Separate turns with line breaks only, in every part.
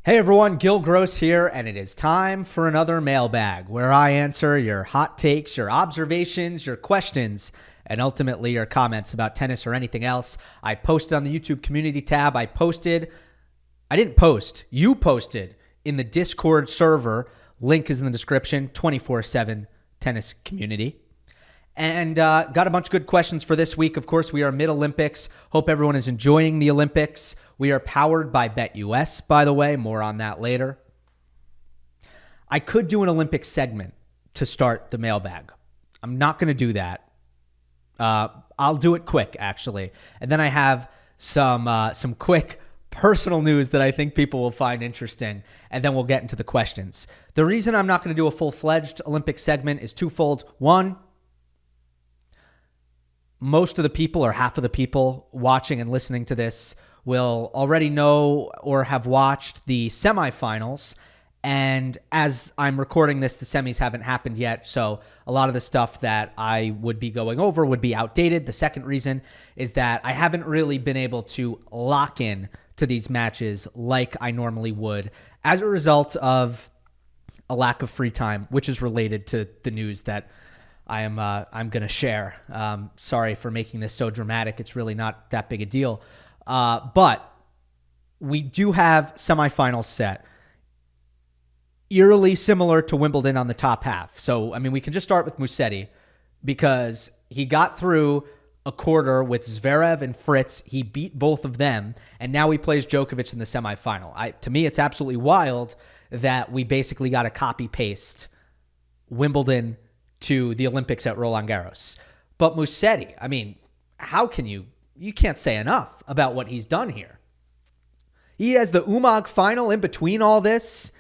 Hey everyone, Gill Gross here, and it is time for another mailbag where I answer your hot takes, your observations, your questions, and ultimately your comments about tennis or anything else. I posted on the YouTube community tab. You posted in the Discord server. Link is in the description, 24/7 tennis community. And got a bunch of good questions for this week. Of course, we are mid-Olympics. Hope everyone is enjoying the Olympics. We are powered by BetUS, by the way. More on that later. I could do an Olympics segment to start the mailbag. I'm not going to do that. I'll do it quick, actually. And then I have some quick personal news that I think people will find interesting, and then we'll get into the questions. The reason I'm not going to do a full-fledged Olympic segment is twofold. One, most of the people or half of the people watching and listening to this will already know or have watched the semifinals. And as I'm recording this, the semis haven't happened yet. So a lot of the stuff that I would be going over would be outdated. The second reason is that I haven't really been able to lock in to these matches like I normally would as a result of a lack of free time, which is related to the news that I'm going to share. Sorry for making this so dramatic. It's really not that big a deal. But we do have semifinals set, eerily similar to Wimbledon on the top half. So, I mean, we can just start with Musetti because he got through a quarter with Zverev and Fritz. He beat both of them, and now he plays Djokovic in the semifinal. To me, it's absolutely wild that we basically got a copy-paste Wimbledon to the Olympics at Roland Garros. But Musetti, I mean, how can you can't say enough about what he's done here. He has the UMAG final in between all this,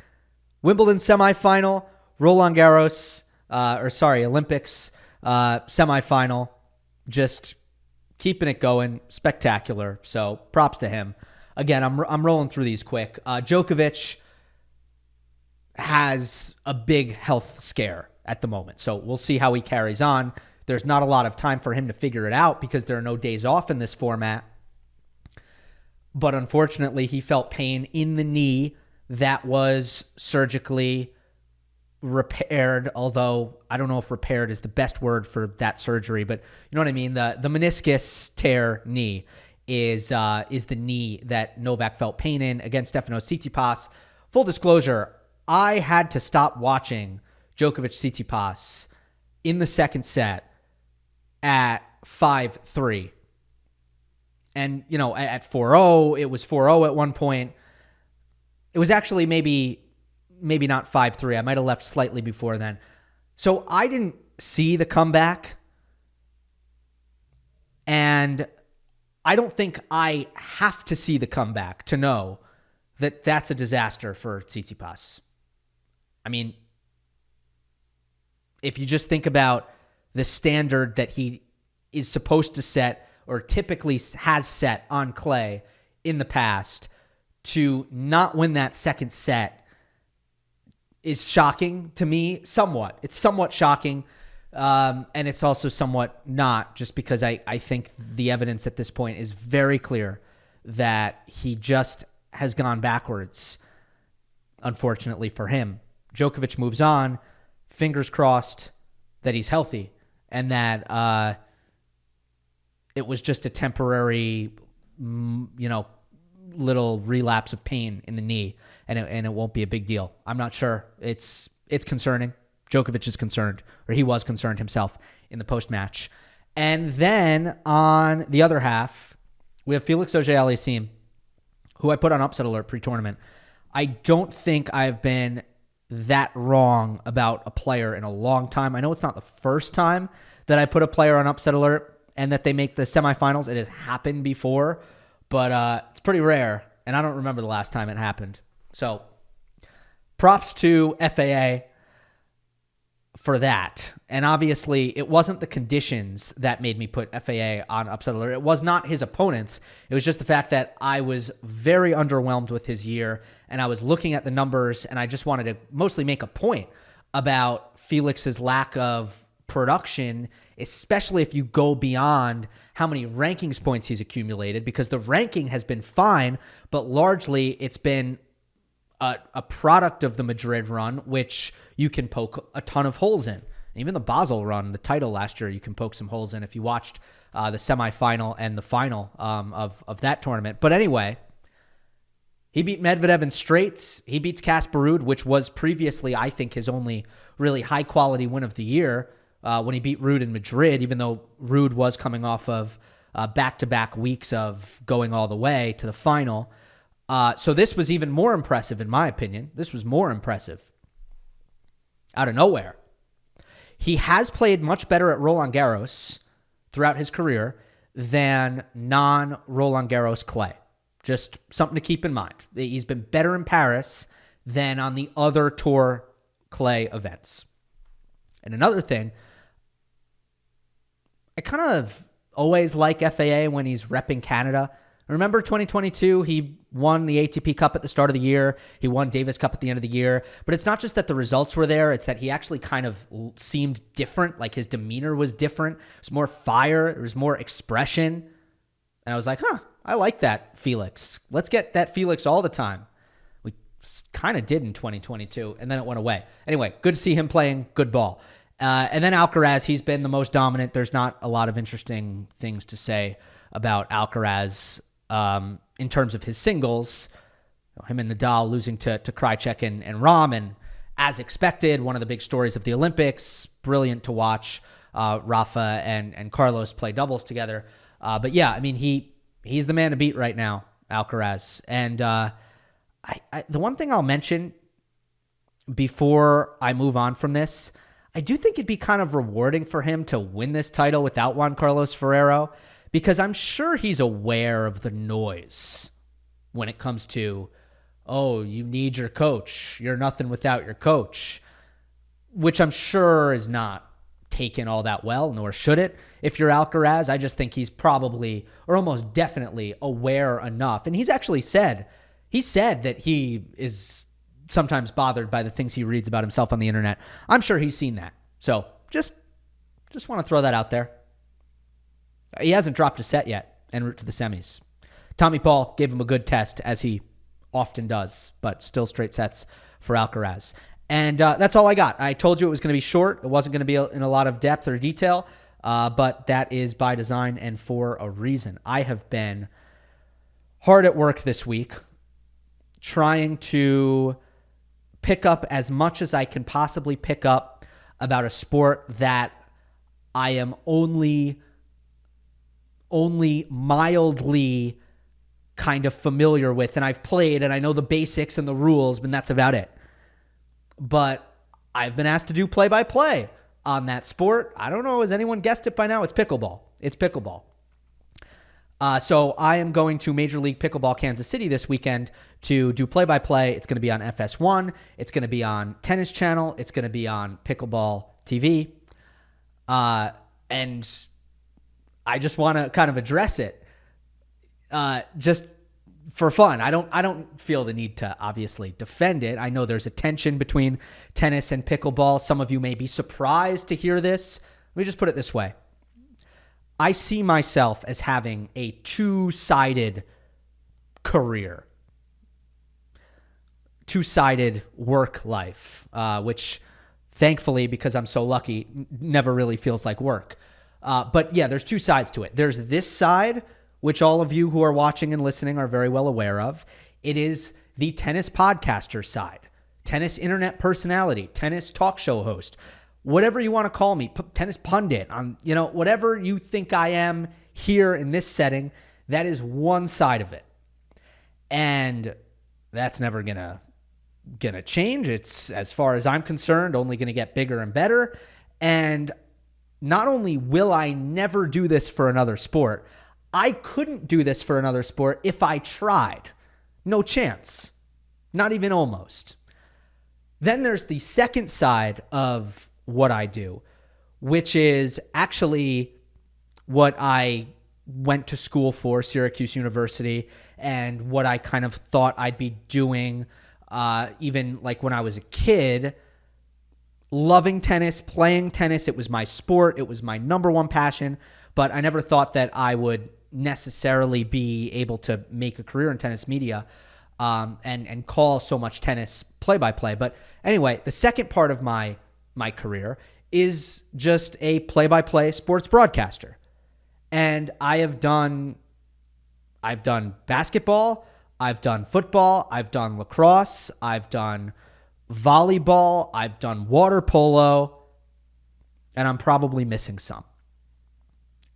Wimbledon semifinal, Roland Garros, Olympics semifinal, just keeping it going, spectacular. So props to him. Again, I'm rolling through these quick. Djokovic has a big health scare at the moment. So we'll see how he carries on. There's not a lot of time for him to figure it out because there are no days off in this format. But unfortunately, he felt pain in the knee that was surgically repaired, although I don't know if repaired is the best word for that surgery, but you know what I mean? The meniscus tear knee is the knee that Novak felt pain in against Stefanos Tsitsipas. Full disclosure, I had to stop watching Djokovic Tsitsipas in the second set at 5-3. And, you know, at 4-0, it was 4-0 at one point. It was actually maybe not 5-3. I might have left slightly before then. So I didn't see the comeback. And I don't think I have to see the comeback to know that that's a disaster for Tsitsipas. I mean, if you just think about the standard that he is supposed to set or typically has set on clay in the past, to not win that second set is shocking to me somewhat. It's somewhat shocking, and it's also somewhat not, just because I think the evidence at this point is very clear that he just has gone backwards, unfortunately for him. Djokovic moves on. Fingers crossed that he's healthy and that it was just a temporary, little relapse of pain in the knee, and it won't be a big deal. I'm not sure. It's concerning. Djokovic is concerned, or he was concerned himself in the post-match. And then on the other half, we have Felix Auger-Aliassime, who I put on upset alert pre-tournament. I don't think I've been that wrong about a player in a long time. I know it's not the first time that I put a player on upset alert and that they make the semifinals. It has happened before, but it's pretty rare, and I don't remember the last time it happened. So props to FAA for that. And obviously, it wasn't the conditions that made me put FAA on upset alert. It was not his opponents. It was just the fact that I was very underwhelmed with his year, and I was looking at the numbers, and I just wanted to mostly make a point about Felix's lack of production, especially if you go beyond how many rankings points he's accumulated, because the ranking has been fine, but largely it's been a product of the Madrid run, which you can poke a ton of holes in. Even the Basel run, the title last year, you can poke some holes in if you watched the semifinal and the final of that tournament. But anyway, he beat Medvedev in straights. He beats Casper Ruud, which was previously, I think, his only really high-quality win of the year when he beat Ruud in Madrid, even though Ruud was coming off of back-to-back weeks of going all the way to the final. So this was even more impressive, in my opinion. This was more impressive. Out of nowhere. He has played much better at Roland Garros throughout his career than non-Roland Garros clay. Just something to keep in mind. He's been better in Paris than on the other tour clay events. And another thing, I kind of always like FAA when he's repping Canada. Remember 2022, he won the ATP Cup at the start of the year. He won Davis Cup at the end of the year. But it's not just that the results were there. It's that he actually kind of seemed different. Like his demeanor was different. It was more fire. There was more expression. And I was like, I like that, Felix. Let's get that Felix all the time. We kind of did in 2022, and then it went away. Anyway, good to see him playing good ball. And then Alcaraz, he's been the most dominant. There's not a lot of interesting things to say about Alcaraz in terms of his singles. Him and Nadal losing to Krajicek and Rahm, and as expected, one of the big stories of the Olympics. Brilliant to watch Rafa and Carlos play doubles together. But yeah, I mean, he's the man to beat right now, Alcaraz. And the one thing I'll mention before I move on from this, I do think it'd be kind of rewarding for him to win this title without Juan Carlos Ferrero, because I'm sure he's aware of the noise when it comes to, oh, you need your coach. You're nothing without your coach, which I'm sure is not taken all that well, nor should it. If you're Alcaraz, I just think he's probably, or almost definitely, aware enough. And he's actually said that he is sometimes bothered by the things he reads about himself on the internet. I'm sure he's seen that. So just want to throw that out there. He hasn't dropped a set yet en route to the semis. Tommy Paul gave him a good test, as he often does, but still straight sets for Alcaraz. And that's all I got. I told you it was going to be short. It wasn't going to be in a lot of depth or detail, but that is by design and for a reason. I have been hard at work this week trying to pick up as much as I can possibly pick up about a sport that I am only mildly kind of familiar with, and I've played, and I know the basics and the rules, but that's about it. But I've been asked to do play-by-play on that sport. I don't know, has anyone guessed it by now? It's pickleball. It's pickleball. So I am going to Major League Pickleball Kansas City this weekend to do play-by-play. It's going to be on FS1. It's going to be on Tennis Channel. It's going to be on Pickleball TV. And I just want to kind of address it just for fun. I don't feel the need to obviously defend it. I know there's a tension between tennis and pickleball. Some of you may be surprised to hear this. Let me just put it this way. I see myself as having a two-sided career, two-sided work life, which thankfully, because I'm so lucky, never really feels like work. But yeah, there's two sides to it. There's this side, which all of you who are watching and listening are very well aware of. It is the tennis podcaster side, tennis internet personality, tennis talk show host, whatever you want to call me, tennis pundit, whatever you think I am here in this setting, that is one side of it. And that's never gonna change. It's, as far as I'm concerned, only gonna get bigger and better. And not only will I never do this for another sport, I couldn't do this for another sport if I tried. No chance. Not even almost. Then there's the second side of what I do, which is actually what I went to school for, Syracuse University, and what I kind of thought I'd be doing even like when I was a kid. Loving tennis, playing tennis. It was my sport. It was my number one passion, but I never thought that I would necessarily be able to make a career in tennis media. and call so much tennis play-by-play. But anyway, the second part of my career is just a play-by-play sports broadcaster. And I've done basketball, I've done football, I've done lacrosse, I've done volleyball, I've done water polo, and I'm probably missing some.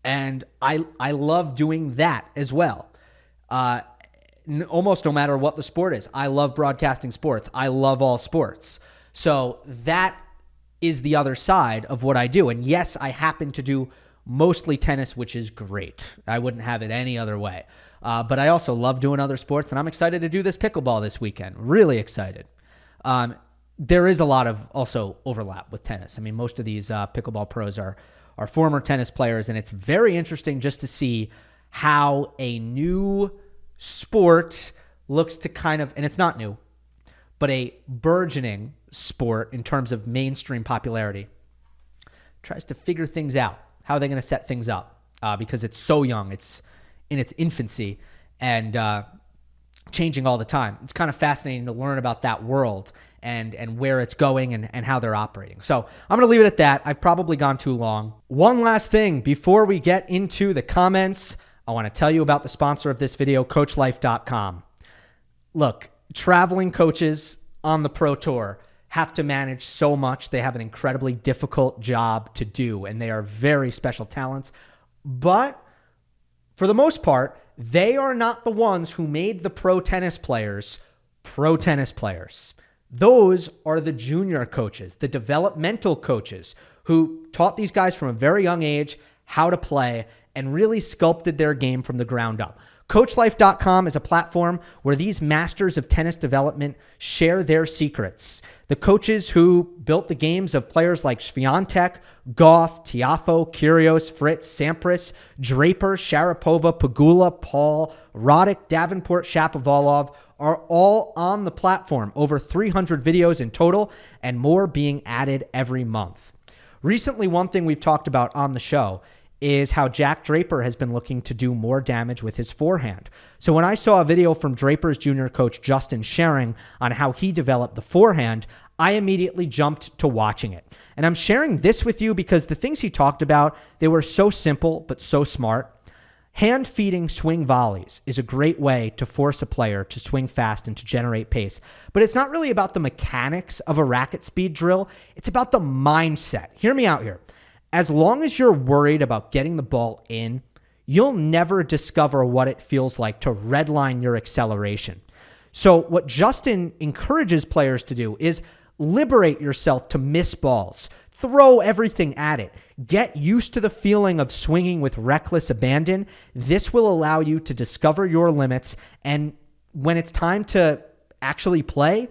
And I love doing that as well. Almost no matter what the sport is. I love broadcasting sports. I love all sports. So that is the other side of what I do. And yes, I happen to do mostly tennis, which is great. I wouldn't have it any other way. But I also love doing other sports, and I'm excited to do this pickleball this weekend. Really excited. There is a lot of also overlap with tennis. I mean, most of these pickleball pros are former tennis players, and it's very interesting just to see how a new sport looks to kind of, and it's not new, but a burgeoning sport in terms of mainstream popularity, tries to figure things out. How are they going to set things up? Because it's so young. It's in its infancy and changing all the time. It's kind of fascinating to learn about that world and where it's going and how they're operating. So I'm going to leave it at that. I've probably gone too long. One last thing before we get into the comments, I want to tell you about the sponsor of this video, CoachLife.com. Look, traveling coaches on the Pro Tour have to manage so much. They have an incredibly difficult job to do, and they are very special talents. But for the most part, they are not the ones who made the pro tennis players pro tennis players. Those are the junior coaches, the developmental coaches who taught these guys from a very young age how to play and really sculpted their game from the ground up. CoachLife.com is a platform where these masters of tennis development share their secrets. The coaches who built the games of players like Swiatek, Gauff, Tiafoe, Kyrgios, Fritz, Sampras, Draper, Sharapova, Pegula, Paul, Roddick, Davenport, Shapovalov are all on the platform. Over 300 videos in total and more being added every month. Recently, one thing we've talked about on the show is how Jack Draper has been looking to do more damage with his forehand. So when I saw a video from Draper's junior coach, Justin Schering, on how he developed the forehand, I immediately jumped to watching it. And I'm sharing this with you because the things he talked about, they were so simple but so smart. Hand-feeding swing volleys is a great way to force a player to swing fast and to generate pace. But it's not really about the mechanics of a racket speed drill. It's about the mindset. Hear me out here. As long as you're worried about getting the ball in, you'll never discover what it feels like to redline your acceleration. So what Justin encourages players to do is liberate yourself to miss balls. Throw everything at it. Get used to the feeling of swinging with reckless abandon. This will allow you to discover your limits, and when it's time to actually play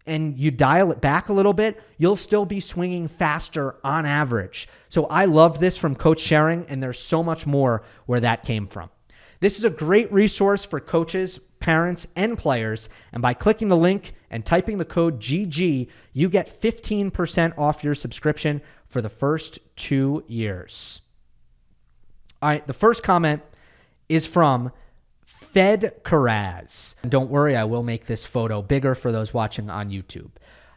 and you dial it back a little bit, you'll still be swinging faster on average. So I love this from Coach Schering, and there's so much more where that came from. This is a great resource for coaches, parents, and players, and by clicking the link and typing the code GG, you get 15% off your subscription for the first 2 years. All right, the first comment is from Fed Karaz. Don't worry, I will make this photo bigger for those watching on YouTube.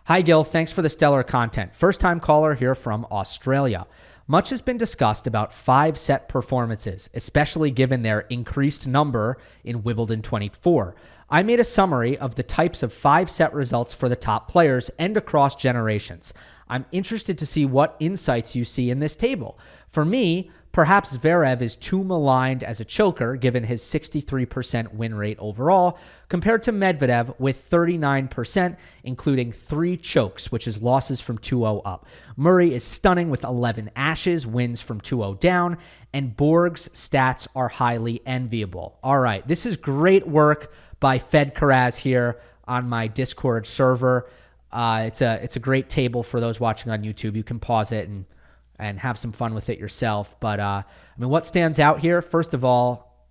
Hi, Gill. Thanks for the stellar content. First-time caller here from Australia. Much has been discussed about 5-set performances, especially given their increased number in Wimbledon 24. I made a summary of the types of 5-set results for the top players and across generations. I'm interested to see what insights you see in this table. For me, perhaps Zverev is too maligned as a choker given his 63% win rate overall, compared to Medvedev with 39%, including 3 chokes, which is losses from 2-0 up. Murray is stunning with 11 ashes, wins from 2-0 down, and Borg's stats are highly enviable. All right, this is great work by Fed Karaz here on my Discord server. It's a great table for those watching on YouTube. You can pause it and have some fun with it yourself. But, I mean, what stands out here, first of all,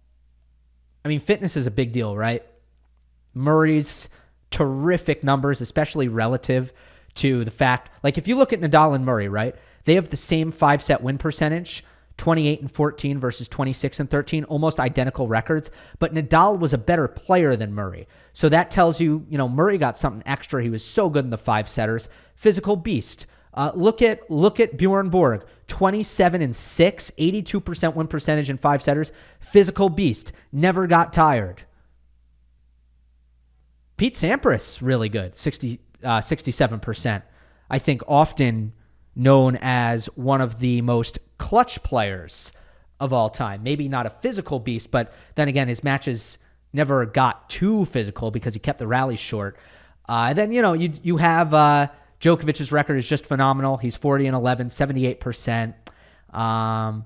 I mean, fitness is a big deal, right? Murray's terrific numbers, especially relative to the fact, like if you look at Nadal and Murray, right? They have the same 5-set win percentage 28 and 14 versus 26 and 13, almost identical records. But Nadal was a better player than Murray. So that tells you, Murray got something extra. He was so good in the 5-setters. Physical beast. Look at Bjorn Borg, 27 and 6, 82% win percentage in 5-setters. Physical beast. Never got tired. Pete Sampras, really good, 67%. I think often known as one of the most clutch players of all time. Maybe not a physical beast, but then again, his matches never got too physical because he kept the rallies short. Then, you have Djokovic's record is just phenomenal. He's 40 and 11, 78%. And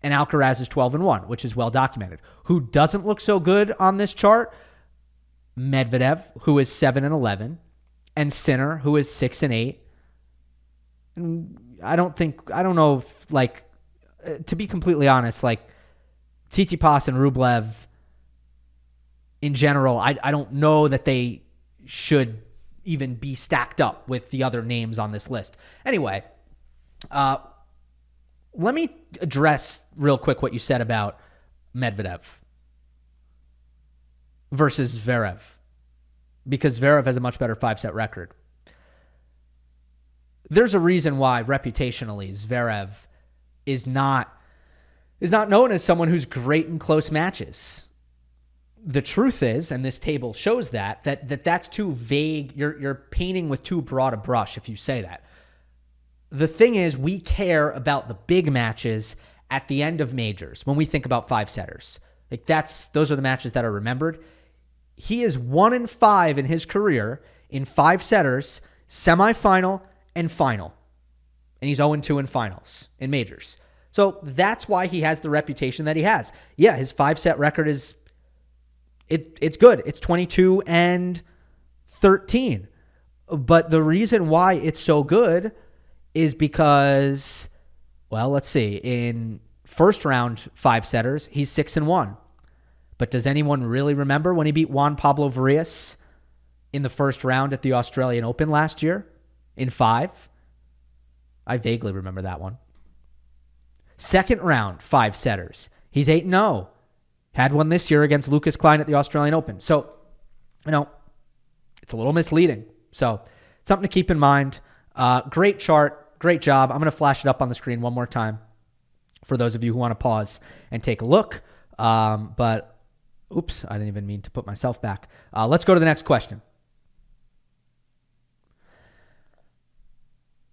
Alcaraz is 12 and 1, which is well documented. Who doesn't look so good on this chart? Medvedev, who is 7 and 11, and Sinner, who is 6 and 8. And I don't know if, to be completely honest, Tsitsipas and Rublev in general, I don't know that they should even be stacked up with the other names on this list. Anyway, let me address real quick what you said about Medvedev versus Zverev, because Zverev has a much better 5-set record. There's a reason why reputationally Zverev is not known as someone who's great in close matches. The truth is, and this table shows that's too vague. You're painting with too broad a brush if you say that. The thing is, we care about the big matches at the end of majors when we think about 5-setters. Those are the matches that are remembered. He is 1 and 5 in his career in 5-setters, semifinal and final. And he's 0 and 2 in finals in majors. So that's why he has the reputation that he has. Yeah, his 5-set record is it's good. It's 22 and 13. But the reason why it's so good is because, well, let's see. In first round 5-setters, he's 6 and 1. But does anyone really remember when he beat Juan Pablo Varillas in the first round at the Australian Open last year in 5? I vaguely remember that one. Second round 5-setters, he's 8 and 0. Had one this year against Lucas Klein at the Australian Open. So, it's a little misleading. So, something to keep in mind. Great chart. Great job. I'm going to flash it up on the screen one more time for those of you who want to pause and take a look. But oops, I didn't even mean to put myself back. Let's go to the next question.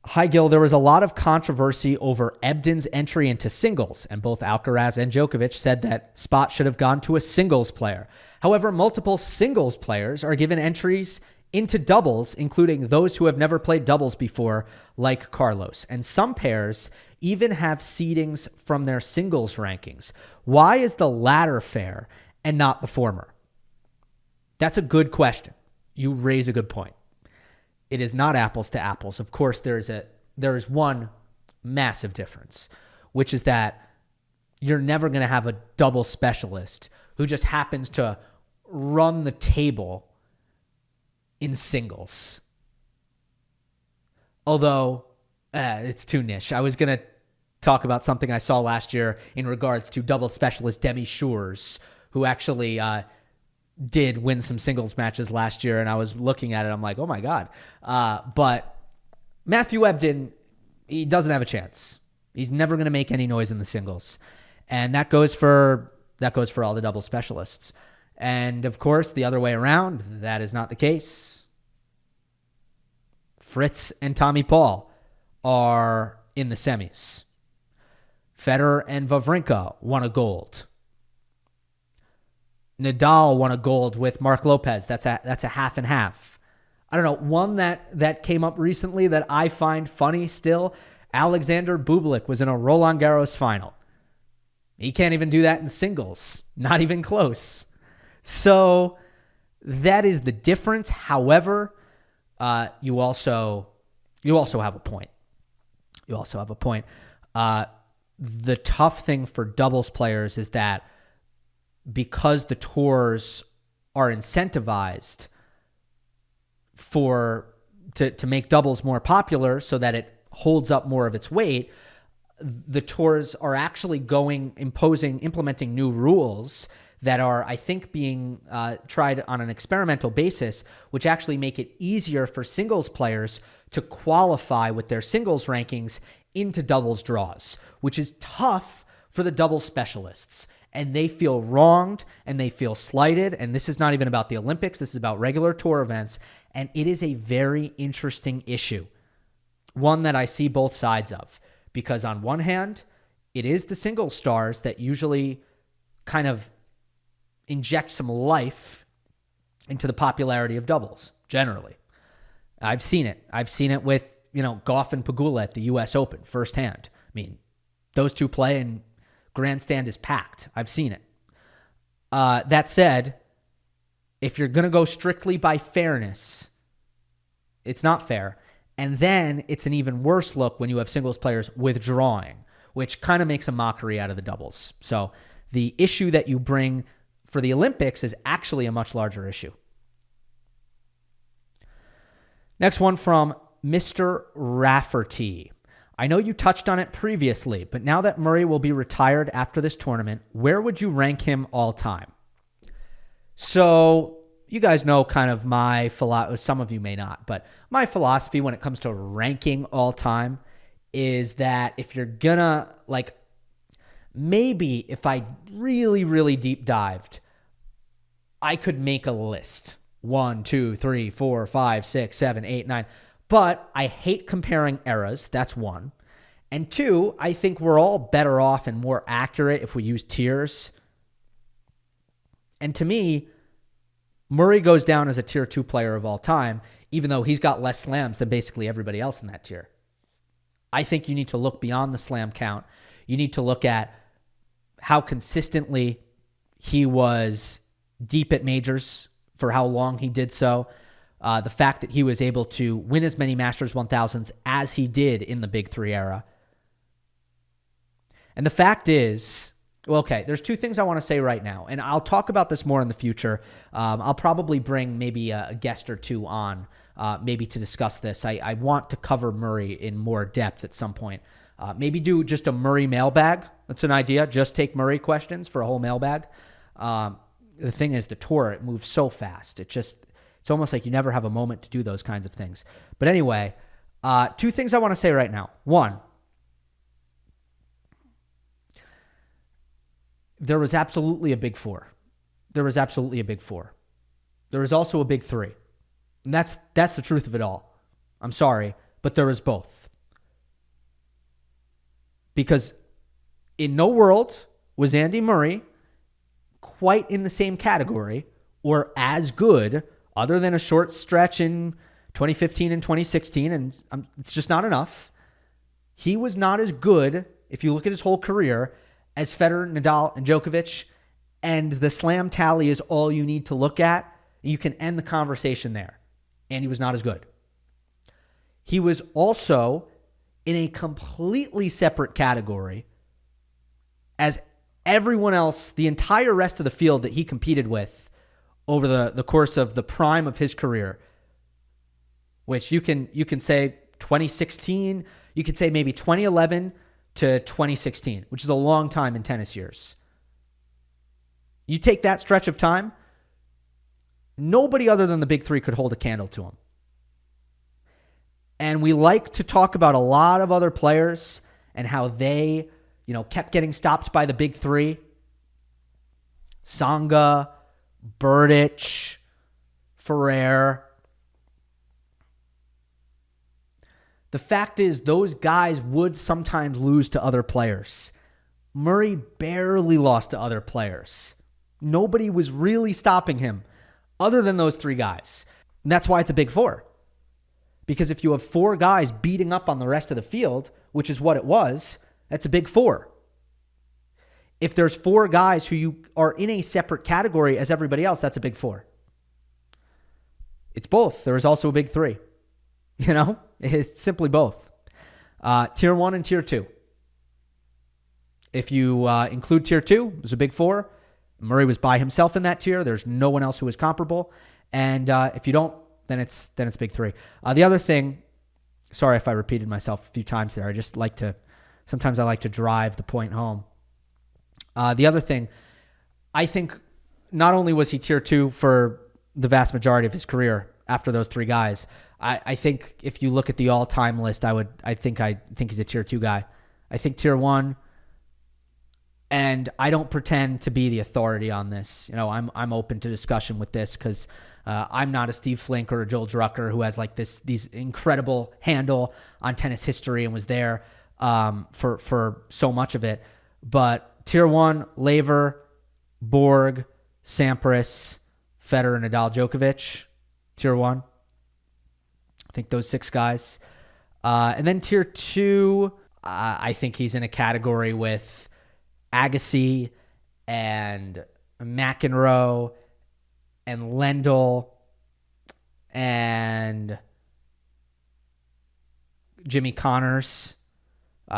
Hi, Gill. There was a lot of controversy over Ebden's entry into singles, and both Alcaraz and Djokovic said that spot should have gone to a singles player. However, multiple singles players are given entries into doubles, including those who have never played doubles before, like Carlos. And some pairs even have seedings from their singles rankings. Why is the latter fair and not the former? That's a good question. You raise a good point. It is not apples to apples. Of course, there is one massive difference, which is that you're never going to have a double specialist who just happens to run the table in singles. Although, it's too niche. I was going to talk about something I saw last year in regards to double specialist Demi Shures, who actually did win some singles matches last year, and I was looking at it, I'm like, oh my God. But Matthew Ebden, he doesn't have a chance. He's never going to make any noise in the singles. And that goes for all the double specialists. And of course, the other way around, that is not the case. Fritz and Tommy Paul are in the semis. Federer and Wawrinka won a gold. Nadal won a gold with Mark Lopez. That's a half and half. I don't know. One that came up recently that I find funny still, Alexander Bublik was in a Roland Garros final. He can't even do that in singles. Not even close. So that is the difference. However, you also have a point. The tough thing for doubles players is that because the tours are incentivized to make doubles more popular so that it holds up more of its weight, the tours are actually implementing new rules that are, I think, being tried on an experimental basis, which actually make it easier for singles players to qualify with their singles rankings into doubles draws, which is tough for the doubles specialists. And they feel wronged and they feel slighted. And this is not even about the Olympics. This is about regular tour events. And it is a very interesting issue, one that I see both sides of. Because on one hand, it is the singles stars that usually kind of inject some life into the popularity of doubles, generally. I've seen it. I've seen it with, Gauff and Pegula at the U.S. Open firsthand. I mean, those two play and grandstand is packed. I've seen it. That said, if you're going to go strictly by fairness, it's not fair. And then it's an even worse look when you have singles players withdrawing, which kind of makes a mockery out of the doubles. So the issue that you bring for the Olympics is actually a much larger issue. Next one from Mr. Rafferty. I know you touched on it previously, but now that Murray will be retired after this tournament, where would you rank him all time? So you guys know kind of my philosophy, some of you may not, but my philosophy when it comes to ranking all time is that if you're gonna, maybe if I really, really deep dived, I could make a list. 1, 2, 3, 4, 5, 6, 7, 8, 9. But I hate comparing eras. That's one. And two, I think we're all better off and more accurate if we use tiers. And to me, Murray goes down as a tier 2 player of all time, even though he's got less slams than basically everybody else in that tier. I think you need to look beyond the slam count. You need to look at how consistently he was deep at majors, for how long he did so. The fact that he was able to win as many Masters 1000s as he did in the Big Three era. And the fact is, there's two things I want to say right now, and I'll talk about this more in the future. I'll probably bring maybe a guest or two on, maybe to discuss this. I want to cover Murray in more depth at some point. Maybe do just a Murray mailbag. That's an idea. Just take Murray questions for a whole mailbag. The thing is, the tour, it moves so fast. It's almost like you never have a moment to do those kinds of things. But anyway, two things I want to say right now. One, there was absolutely a big four. There was absolutely a big four. There was also a big three. And that's the truth of it all. I'm sorry, but there was both. Because in no world was Andy Murray quite in the same category or as good, other than a short stretch in 2015 and 2016, and it's just not enough. He was not as good, if you look at his whole career, as Federer, Nadal, and Djokovic, and the slam tally is all you need to look at. You can end the conversation there. And he was not as good. He was also in a completely separate category as everyone else, the entire rest of the field that he competed with over the course of the prime of his career, which you can say 2016, you could say maybe 2011 to 2016, which is a long time in tennis years. You take that stretch of time, nobody other than the big three could hold a candle to him. And we like to talk about a lot of other players and how they, kept getting stopped by the big three. Tsonga, Berdych, Ferrer. The fact is, those guys would sometimes lose to other players. Murray barely lost to other players. Nobody was really stopping him other than those three guys. And that's why it's a big four. Because if you have four guys beating up on the rest of the field, which is what it was, that's a big four. If there's four guys who you are in a separate category as everybody else, that's a big four. It's both. There is also a big three. It's simply both. Tier 1 and Tier 2. If you include Tier 2, there's a big four. Murray was by himself in that tier. There's no one else who is comparable. And if you don't, then it's big three. The other thing, sorry if I repeated myself a few times there. I just like to Sometimes I like to drive the point home. The other thing, I think not only was he tier 2 for the vast majority of his career after those 3 guys, I think if you look at the all-time list, I think he's a tier 2 guy. I think tier 1, and I don't pretend to be the authority on this. I'm open to discussion with this because I'm not a Steve Flink or a Joel Drucker who has like these incredible handle on tennis history and was there for so much of it. But tier 1, Laver, Borg, Sampras, Federer, Nadal, Djokovic, tier 1. I think those 6 guys. And then tier 2, I think he's in a category with Agassi and McEnroe and Lendl and Jimmy Connors.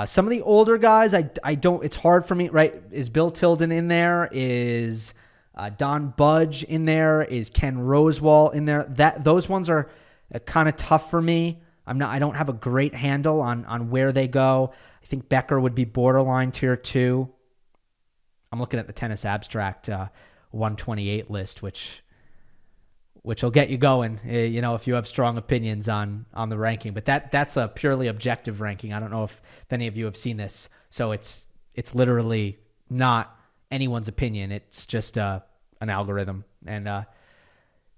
Some of the older guys, I don't, it's hard for me, right? Is Bill Tilden in there? Is Don Budge in there? Is Ken Rosewall in there? Those ones are kind of tough for me. I don't have a great handle on where they go. I think Becker would be borderline tier 2. I'm looking at the Tennis Abstract 128 list, which will get you going, if you have strong opinions on the ranking. But that's a purely objective ranking. I don't know if any of you have seen this. So it's literally not anyone's opinion. It's just an algorithm. And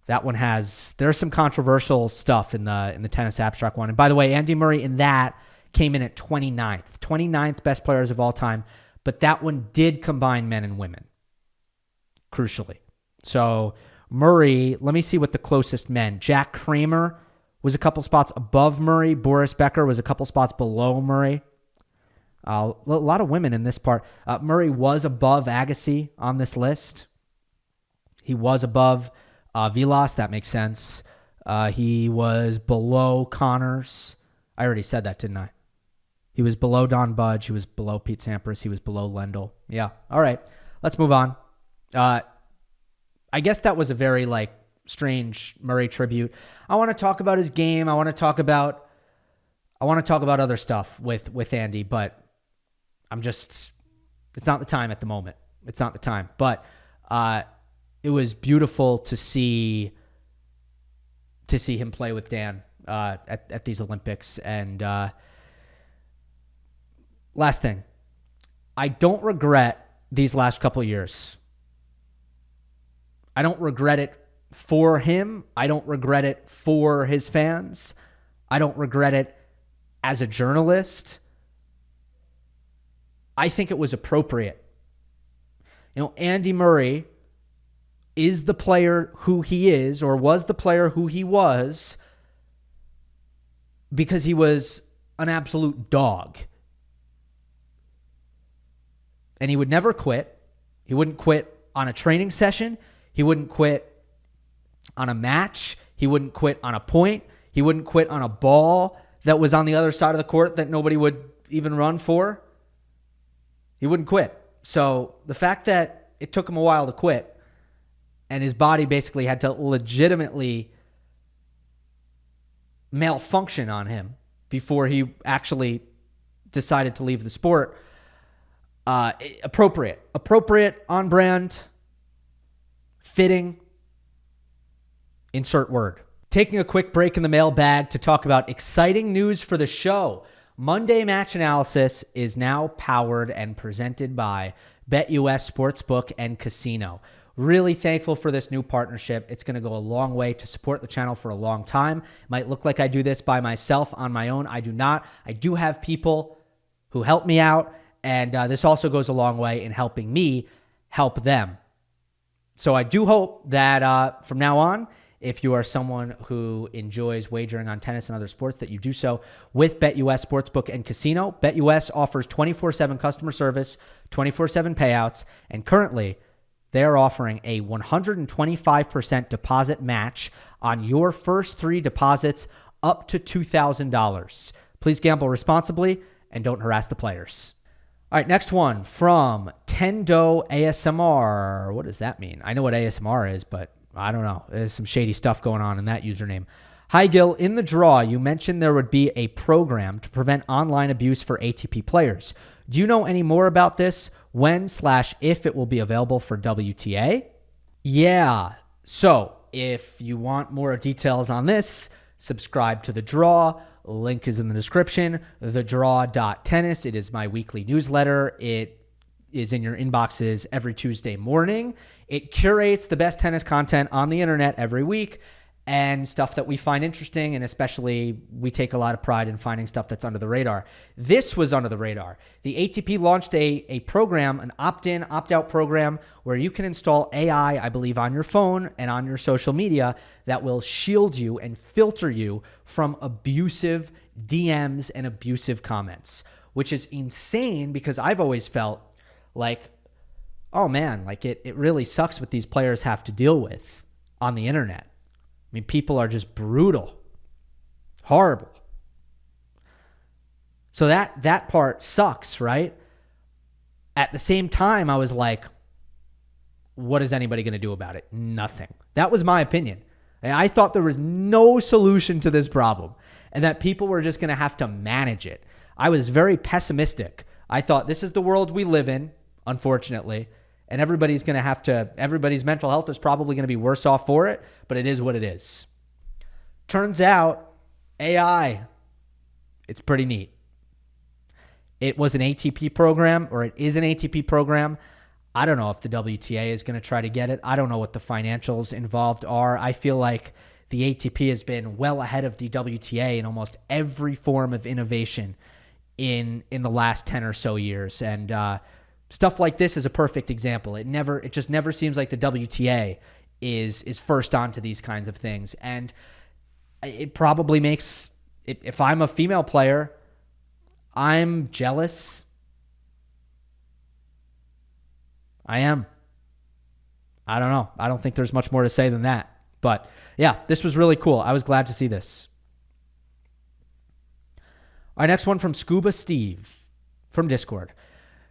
that one there's some controversial stuff in the Tennis Abstract one. And by the way, Andy Murray in that came in at 29th best players of all time. But that one did combine men and women, crucially. So Murray, let me see what the closest men. Jack Kramer was a couple spots above Murray. Boris Becker was a couple spots below Murray. A lot of women in this part. Murray was above Agassi on this list. He was above Vilas. That makes sense. He was below Connors. I already said that, didn't I? He was below Don Budge. He was below Pete Sampras. He was below Lendl. Yeah. All right. Let's move on. I guess that was a very strange Murray tribute. I want to talk about his game. I want to talk about other stuff with Andy, but it's not the time at the moment. It's not the time. But it was beautiful to see him play with Dan at these Olympics. And last thing, I don't regret these last couple of years. I don't regret it for him. I don't regret it for his fans. I don't regret it as a journalist. I think it was appropriate. Andy Murray is the player who he is, or was the player who he was, because he was an absolute dog. And he would never quit. He wouldn't quit on a training session. He wouldn't quit on a match. He wouldn't quit on a point. He wouldn't quit on a ball that was on the other side of the court that nobody would even run for. He wouldn't quit. So the fact that it took him a while to quit and his body basically had to legitimately malfunction on him before he actually decided to leave the sport, appropriate, on brand, fitting, insert word. Taking a quick break in the mailbag to talk about exciting news for the show. Monday Match Analysis is now powered and presented by BetUS Sportsbook and Casino. Really thankful for this new partnership. It's going to go a long way to support the channel for a long time. Might look like I do this by myself on my own. I do not. I do have people who help me out, and this also goes a long way in helping me help them. So I do hope that from now on, if you are someone who enjoys wagering on tennis and other sports, that you do so with BetUS Sportsbook and Casino. BetUS offers 24/7 customer service, 24/7 payouts, and currently they are offering a 125% deposit match on your first 3 deposits up to $2,000. Please gamble responsibly and don't harass the players. All right, next one from Tendo ASMR. What does that mean? I know what ASMR is, but I don't know. There's some shady stuff going on in that username. Hi, Gill. In the draw, you mentioned there would be a program to prevent online abuse for ATP players. Do you know any more about this? When/if it will be available for WTA? Yeah. So if you want more details on this, subscribe to The Draw. Link is in the description. thedraw.tennis. It is my weekly newsletter. It is in your inboxes every Tuesday morning. It curates the best tennis content on the internet every week and stuff that we find interesting, and especially we take a lot of pride in finding stuff that's under the radar. This was under the radar. The ATP launched a program, an opt-in, opt-out program, where you can install AI, I believe, on your phone and on your social media that will shield you and filter you from abusive DMs and abusive comments, which is insane because I've always felt like, oh man, like it really sucks what these players have to deal with on the internet. I mean, people are just brutal, horrible. So that part sucks, right? At the same time, I was like, what is anybody going to do about it? Nothing. That was my opinion. And I thought there was no solution to this problem and that people were just going to have to manage it. I was very pessimistic. I thought this is the world we live in, unfortunately. And everybody's mental health is probably going to be worse off for it, but it is what it is. Turns out, AI, it's pretty neat. It was an ATP program, or it is an ATP program. I don't know if the WTA is going to try to get it. I don't know what the financials involved are. I feel like the ATP has been well ahead of the WTA in almost every form of innovation in the last 10 or so years. And, stuff like this is a perfect example. It just never seems like the WTA is first onto these kinds of things. And it probably makes, if I'm a female player, I'm jealous. I am. I don't know. I don't think there's much more to say than that. But yeah, this was really cool. I was glad to see this. Our next one from Scuba Steve from Discord.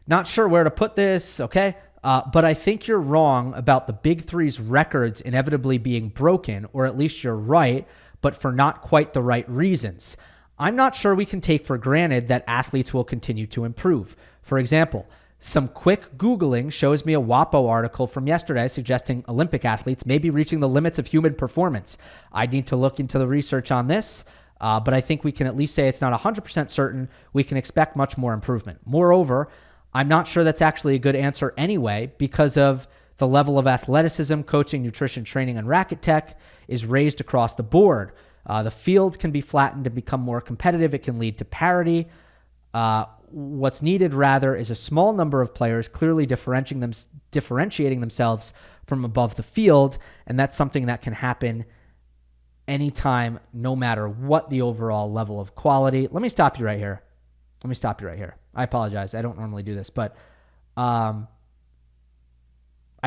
Not sure where to put this, okay? But I think you're wrong about the Big Three's records inevitably being broken, or at least you're right, but for not quite the right reasons. I'm not sure we can take for granted that athletes will continue to improve. For example, some quick Googling shows me a WAPO article from yesterday suggesting Olympic athletes may be reaching the limits of human performance. I need to look into the research on this, but I think we can at least say it's not 100% certain we can expect much more improvement. Moreover, I'm not sure that's actually a good answer anyway because of the level of athleticism, coaching, nutrition, training, and racket tech is raised across the board. The field can be flattened and become more competitive. It can lead to parity. What's needed, rather, is a small number of players clearly differentiating themselves from above the field, and that's something that can happen anytime, no matter what the overall level of quality. Let me stop you right here. I apologize. I don't normally do this, but I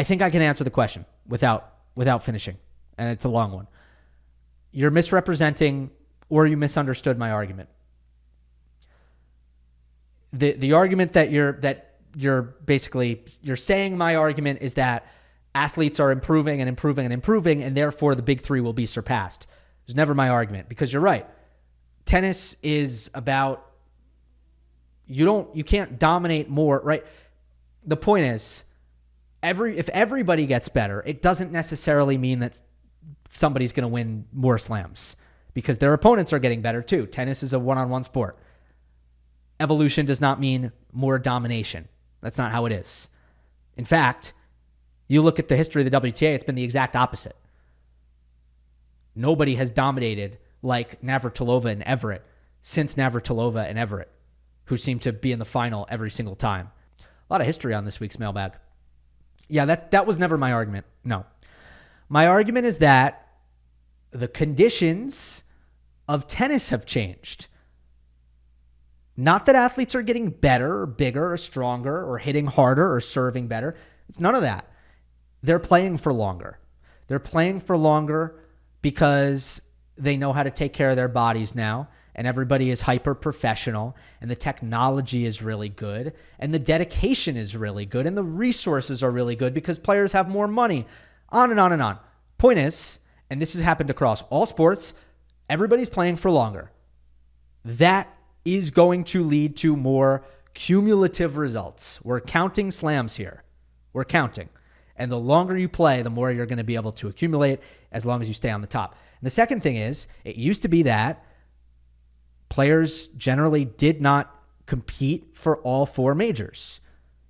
think I can answer the question without finishing, and it's a long one. You're misrepresenting or you misunderstood my argument. The argument that you're saying my argument is that athletes are improving and improving and improving, and therefore the Big Three will be surpassed. It was never my argument, because you're right. Tennis is about you can't dominate more, right? The point is, if everybody gets better, it doesn't necessarily mean that somebody's going to win more slams, because their opponents are getting better too. Tennis is a one-on-one sport. Evolution does not mean more domination. That's not how it is. In fact, you look at the history of the WTA, it's been the exact opposite. Nobody has dominated like Navratilova and Everett since Navratilova and Everett, who seem to be in the final every single time. A lot of history on this week's mailbag. Yeah, that was never my argument. No. My argument is that the conditions of tennis have changed. Not that athletes are getting better or bigger or stronger or hitting harder or serving better. It's none of that. They're playing for longer. They're playing for longer because they know how to take care of their bodies now, and everybody is hyper professional, and the technology is really good, and the dedication is really good, and the resources are really good because players have more money. On and on and on. Point is, and this has happened across all sports, Everybody's playing for longer. That is going to lead to more cumulative results. We're counting slams here. We're counting. And the longer you play, the more you're going to be able to accumulate as long as you stay on the top. And the second thing is, it used to be that players generally did not compete for all 4 majors.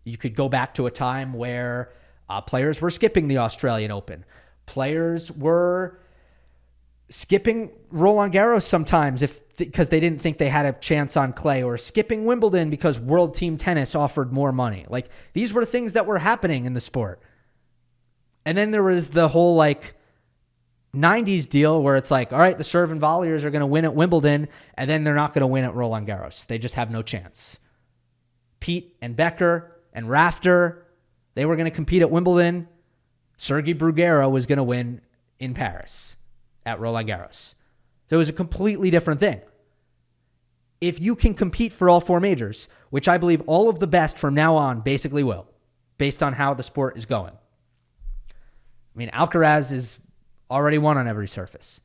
You could go back to a time where players were skipping the Australian Open. Players were skipping Roland Garros sometimes because they didn't think they had a chance on clay, or skipping Wimbledon because World Team Tennis offered more money. Like, these were things that were happening in the sport. And then there was the whole 90s deal where it's like, all right, the serve and volleyers are going to win at Wimbledon, and then they're not going to win at Roland Garros. They just have no chance. Pete and Becker and Rafter, they were going to compete at Wimbledon. Sergei Bruguera was going to win in Paris at Roland Garros. So it was a completely different thing. If you can compete for all 4 majors, which I believe all of the best from now on basically will, based on how the sport is going. I mean, Alcaraz is already won on every surface.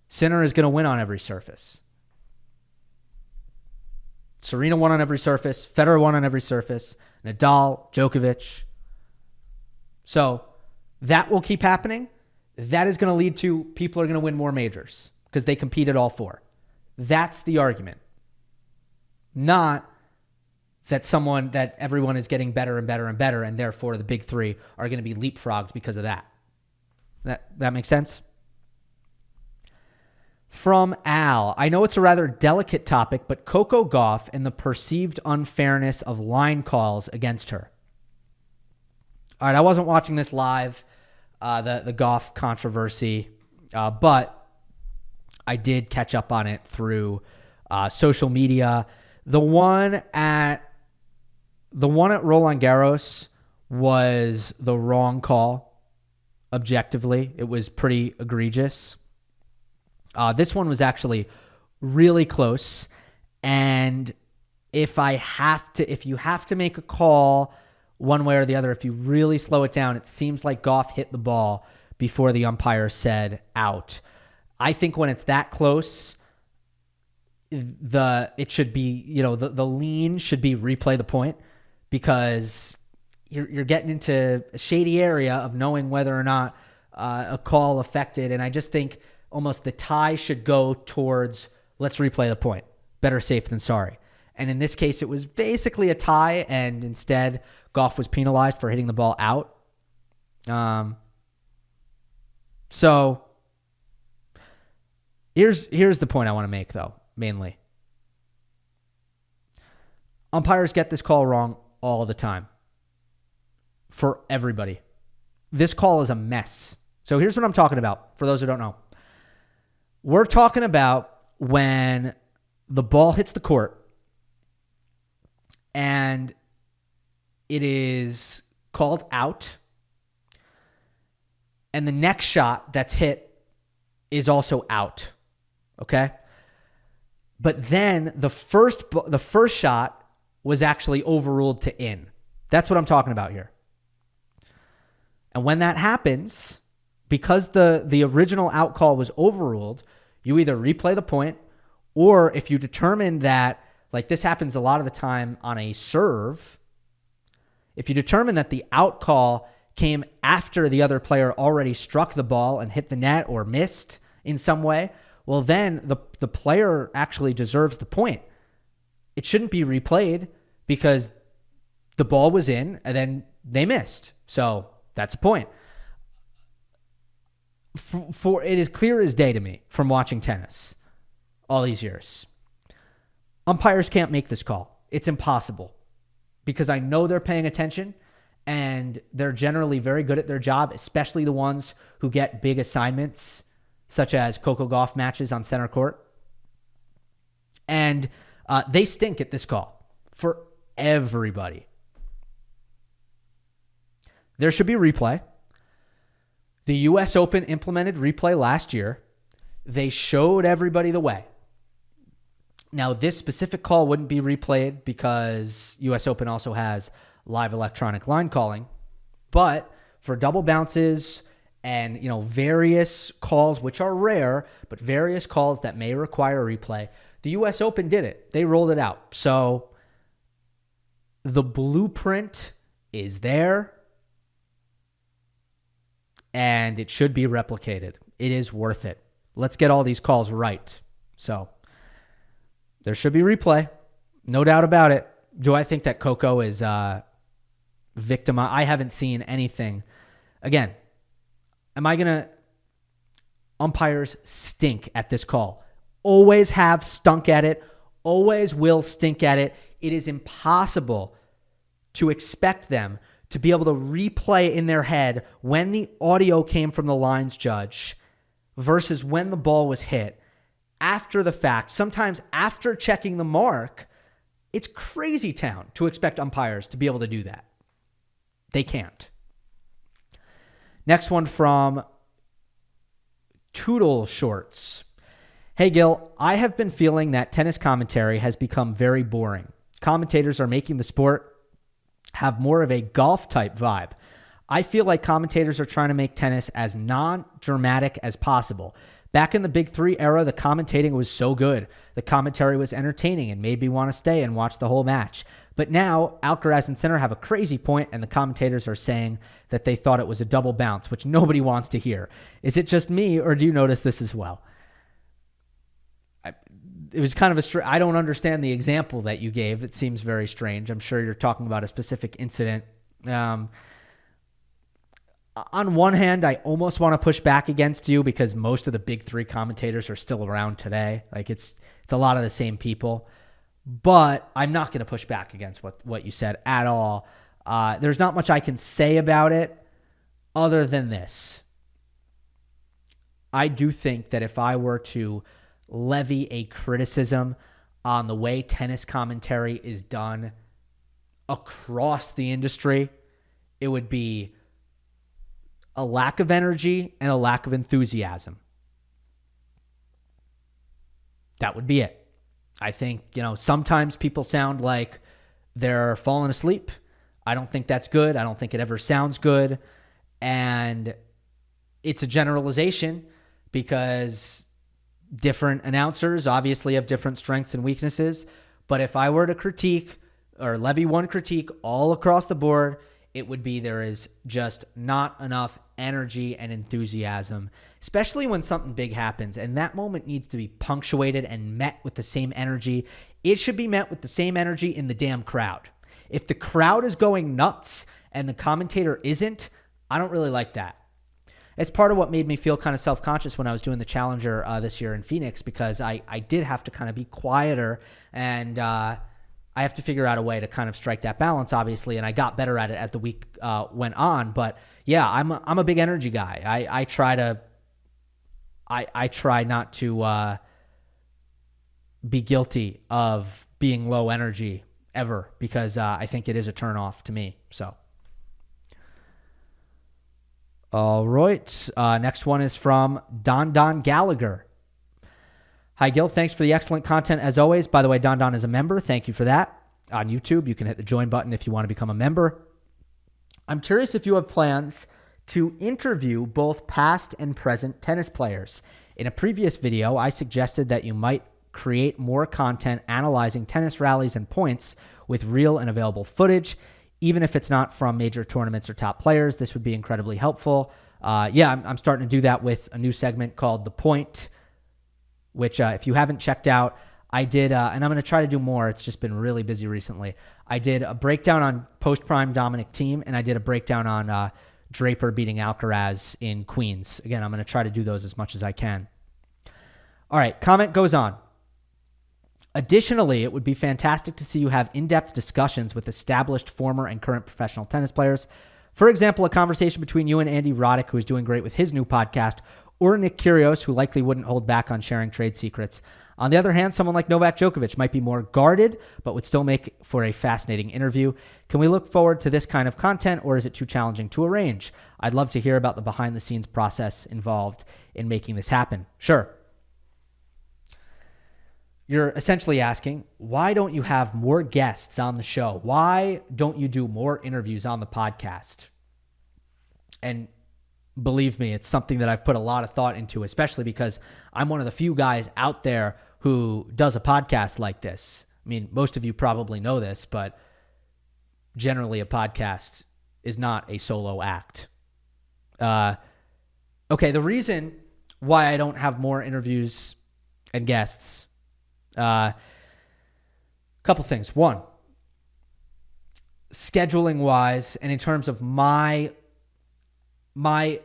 Sinner is going to win on every surface. Serena won on every surface. Federer won on every surface. Nadal, Djokovic. So that will keep happening. That is going to lead to people are going to win more majors because they compete at all 4. That's the argument. Not that everyone is getting better and better and better, and therefore the big 3 are going to be leapfrogged because of that. That makes sense? From Al, I know it's a rather delicate topic, but Coco Gauff and the perceived unfairness of line calls against her. All right, I wasn't watching this live, the Gauff controversy, but I did catch up on it through social media. The one at Roland Garros was the wrong call. Objectively, it was pretty egregious. This one was actually really close. And if you have to make a call one way or the other, if you really slow it down, it seems like Gauff hit the ball before the umpire said out. I think when it's that close, it should be, the lean should be replay the point, because you're getting into a shady area of knowing whether or not a call affected. And I just think almost the tie should go towards let's replay the point. Better safe than sorry. And in this case, it was basically a tie, and instead Gauff was penalized for hitting the ball out. So here's the point I want to make, though, mainly. Umpires get this call wrong all the time. For everybody. This call is a mess. So here's what I'm talking about, for those who don't know. We're talking about when the ball hits the court and it is called out, and the next shot that's hit is also out. Okay? But then the first shot was actually overruled to in. That's what I'm talking about here. And when that happens, because the original out call was overruled, you either replay the point, or if you determine that, like this happens a lot of the time on a serve, if you determine that the out call came after the other player already struck the ball and hit the net or missed in some way, well, then the player actually deserves the point. It shouldn't be replayed because the ball was in and then they missed. So that's a point. For it is clear as day to me from watching tennis all these years. Umpires can't make this call. It's impossible, because I know they're paying attention and they're generally very good at their job, especially the ones who get big assignments, such as Coco Gauff matches on center court. And they stink at this call for everybody. There should be replay. The U.S. Open implemented replay last year. They showed everybody the way. Now, this specific call wouldn't be replayed because U.S. Open also has live electronic line calling. But for double bounces and, various calls, which are rare, but various calls that may require replay. The U.S. Open did it. They rolled it out. So the blueprint is there, and it should be replicated. It is worth it. Let's get all these calls right. So there should be replay. No doubt about it. Do I think that Coco is victimized? I haven't seen anything. Again, umpires stink at this call. Always have stunk at it. Always will stink at it. It is impossible to expect them to be able to replay in their head when the audio came from the lines judge versus when the ball was hit after the fact. Sometimes after checking the mark, it's crazy town to expect umpires to be able to do that. They can't. Next one from Toodle Shorts. Hey, Gill, I have been feeling that tennis commentary has become very boring. Commentators are making the sport have more of a golf type vibe. I feel like commentators are trying to make tennis as non-dramatic as possible. Back in the Big Three era, the commentating was so good. The commentary was entertaining and made me want to stay and watch the whole match. But now, Alcaraz and Sinner have a crazy point, and the commentators are saying that they thought it was a double bounce, which nobody wants to hear. Is it just me, or do you notice this as well? It was kind of I don't understand the example that you gave. It seems very strange. I'm sure you're talking about a specific incident. On one hand, I almost want to push back against you because most of the Big Three commentators are still around today. Like it's a lot of the same people. But I'm not going to push back against what you said at all. There's not much I can say about it other than this. I do think that if I were to levy a criticism on the way tennis commentary is done across the industry, it would be a lack of energy and a lack of enthusiasm. That would be it. I think, sometimes people sound like they're falling asleep. I don't think that's good. I don't think it ever sounds good. And it's a generalization because different announcers obviously have different strengths and weaknesses. But if I were to critique or levy one critique all across the board, it would be there is just not enough energy and enthusiasm, especially when something big happens. And that moment needs to be punctuated and met with the same energy. It should be met with the same energy in the damn crowd. If the crowd is going nuts and the commentator isn't, I don't really like that. It's part of what made me feel kind of self-conscious when I was doing the Challenger this year in Phoenix, because I did have to kind of be quieter, and I have to figure out a way to kind of strike that balance, obviously, and I got better at it as the week went on. But yeah, I'm a big energy guy. I try not to be guilty of being low energy ever, because I think it is a turnoff to me. So. All right. Next one is from Don Gallagher. Hi, Gil. Thanks for the excellent content as always. By the way, Don is a member. Thank you for that. On YouTube, you can hit the join button if you want to become a member. I'm curious if you have plans to interview both past and present tennis players. In a previous video, I suggested that you might create more content analyzing tennis rallies and points with real and available footage. Even if it's not from major tournaments or top players, this would be incredibly helpful. I'm starting to do that with a new segment called The Point, which if you haven't checked out, I did, and I'm going to try to do more. It's just been really busy recently. I did a breakdown on post-prime Dominic Thiem, and I did a breakdown on Draper beating Alcaraz in Queens. Again, I'm going to try to do those as much as I can. All right, comment goes on. Additionally, it would be fantastic to see you have in-depth discussions with established former and current professional tennis players. For example, a conversation between you and Andy Roddick, who is doing great with his new podcast, or Nick Kyrgios, who likely wouldn't hold back on sharing trade secrets. On the other hand, someone like Novak Djokovic might be more guarded, but would still make for a fascinating interview. Can we look forward to this kind of content, or is it too challenging to arrange? I'd love to hear about the behind-the-scenes process involved in making this happen. Sure. You're essentially asking, why don't you have more guests on the show? Why don't you do more interviews on the podcast? And Believe me, it's something that I've put a lot of thought into, especially because I'm one of the few guys out there who does a podcast like this. I mean, most of you probably know this, but generally a podcast is not a solo act. Okay, the reason why I don't have more interviews and guests, couple things. One, scheduling wise, and in terms of my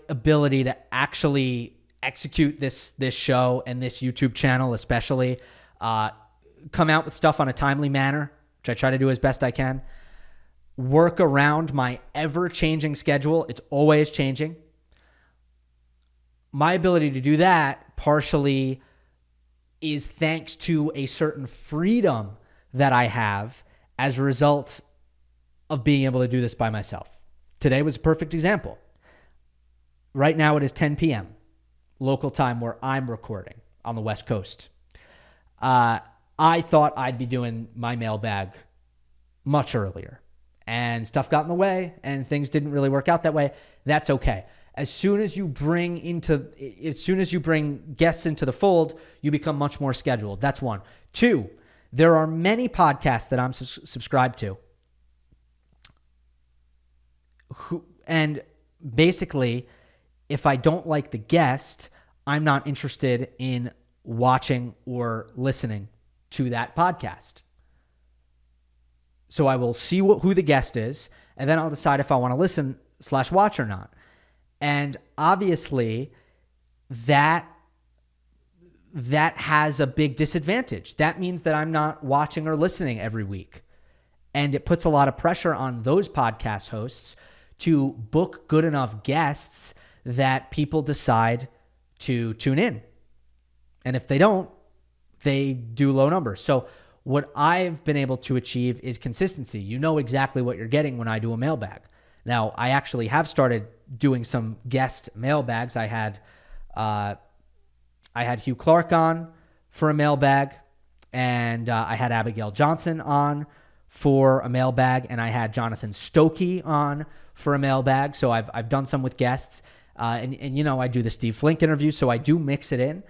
ability to actually execute this show and this YouTube channel, especially, come out with stuff on a timely manner, which I try to do as best I can, work around my ever-changing schedule. It's always changing. My ability to do that partially is thanks to a certain freedom that I have as a result of being able to do this by myself. Today was a perfect example. Right now it is 10 p.m. local time where I'm recording on the West Coast. I thought I'd be doing my mailbag much earlier, and stuff got in the way and things didn't really work out that way. That's okay. As soon as you bring guests into the fold, you become much more scheduled. That's one. Two, there are many podcasts that I'm subscribed to and basically, if I don't like the guest, I'm not interested in watching or listening to that podcast. So I will see who the guest is, and then I'll decide if I want to listen/watch or not. And obviously, that has a big disadvantage. That means that I'm not watching or listening every week. And it puts a lot of pressure on those podcast hosts to book good enough guests that people decide to tune in. And if they don't, they do low numbers. So what I've been able to achieve is consistency. You know exactly what you're getting when I do a mailbag. Now, I actually have started doing some guest mailbags. I had Hugh Clark on for a mailbag, and I had Abigail Johnson on for a mailbag, and I had Jonathan Stokey on for a mailbag. So I've done some with guests, and you know, I do the Steve Flink interview, so I do mix it in.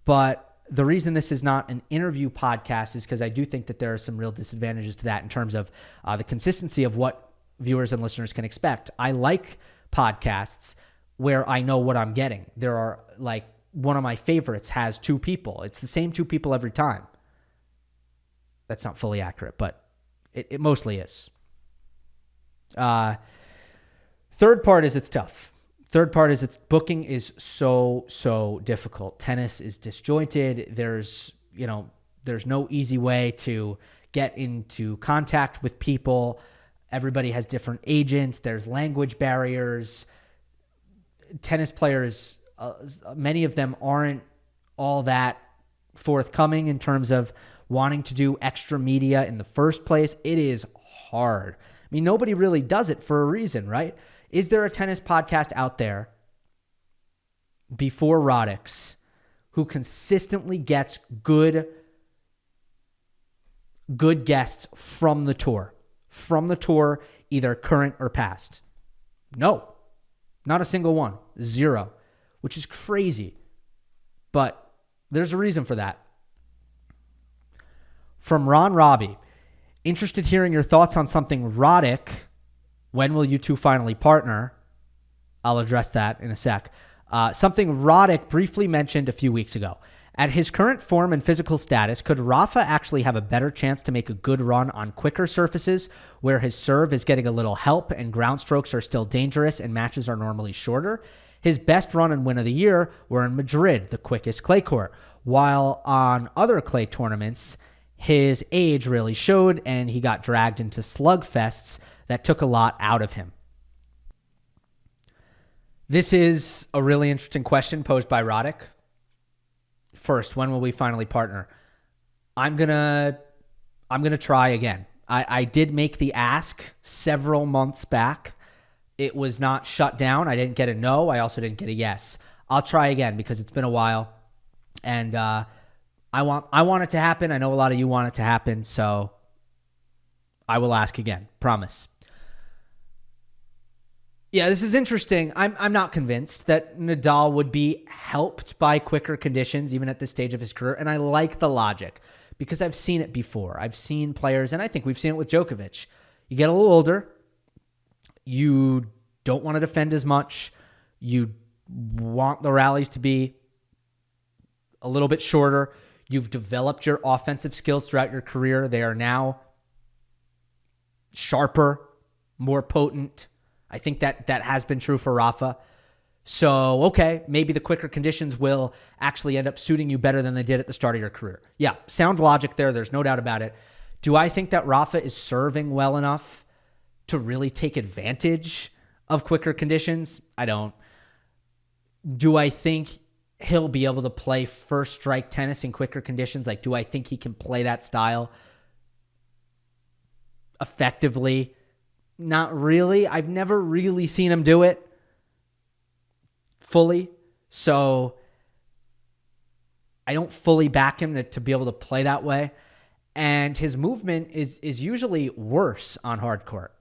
But the reason this is not an interview podcast is because I do think that there are some real disadvantages to that in terms of the consistency of what viewers and listeners can expect. I like podcasts where I know what I'm getting. There are, like, one of my favorites has two people. It's the same two people every time. That's not fully accurate, but it mostly is. Third part is it's tough. Third part is booking is so difficult. Tennis is disjointed. There's no easy way to get into contact with people. Everybody has different agents. There's language barriers. Tennis players, many of them aren't all that forthcoming in terms of wanting to do extra media in the first place. It is hard. I mean, nobody really does it for a reason, right? Is there a tennis podcast out there before Roddick's who consistently gets good guests from the tour? From the tour, either current or past? No, not a single one. Zero, which is crazy. But there's a reason for that. From Ron Robbie, interested hearing your thoughts on something Roddick. When will you two finally partner? I'll address that in a sec. Something Roddick briefly mentioned a few weeks ago. At his current form and physical status, could Rafa actually have a better chance to make a good run on quicker surfaces where his serve is getting a little help and ground strokes are still dangerous and matches are normally shorter? His best run and win of the year were in Madrid, the quickest clay court, while on other clay tournaments, his age really showed and he got dragged into slugfests that took a lot out of him. This is a really interesting question posed by Roddick. First, when will we finally partner? I'm gonna try again. I did make the ask several months back. It was not shut down. I didn't get a no. I also didn't get a yes. I'll try again because it's been a while, and I want it to happen. I know a lot of you want it to happen, so I will ask again. Promise. Yeah, this is interesting. I'm not convinced that Nadal would be helped by quicker conditions, even at this stage of his career. And I like the logic because I've seen it before. I've seen players, and I think we've seen it with Djokovic. You get a little older, you don't want to defend as much, you want the rallies to be a little bit shorter. You've developed your offensive skills throughout your career. They are now sharper, more potent. I think that has been true for Rafa. So, okay, maybe the quicker conditions will actually end up suiting you better than they did at the start of your career. Yeah, sound logic there. There's no doubt about it. Do I think that Rafa is serving well enough to really take advantage of quicker conditions? I don't. Do I think he'll be able to play first strike tennis in quicker conditions? Like, do I think he can play that style effectively? Not really. I've never really seen him do it fully. So I don't fully back him to be able to play that way. And his movement is usually worse on hard court.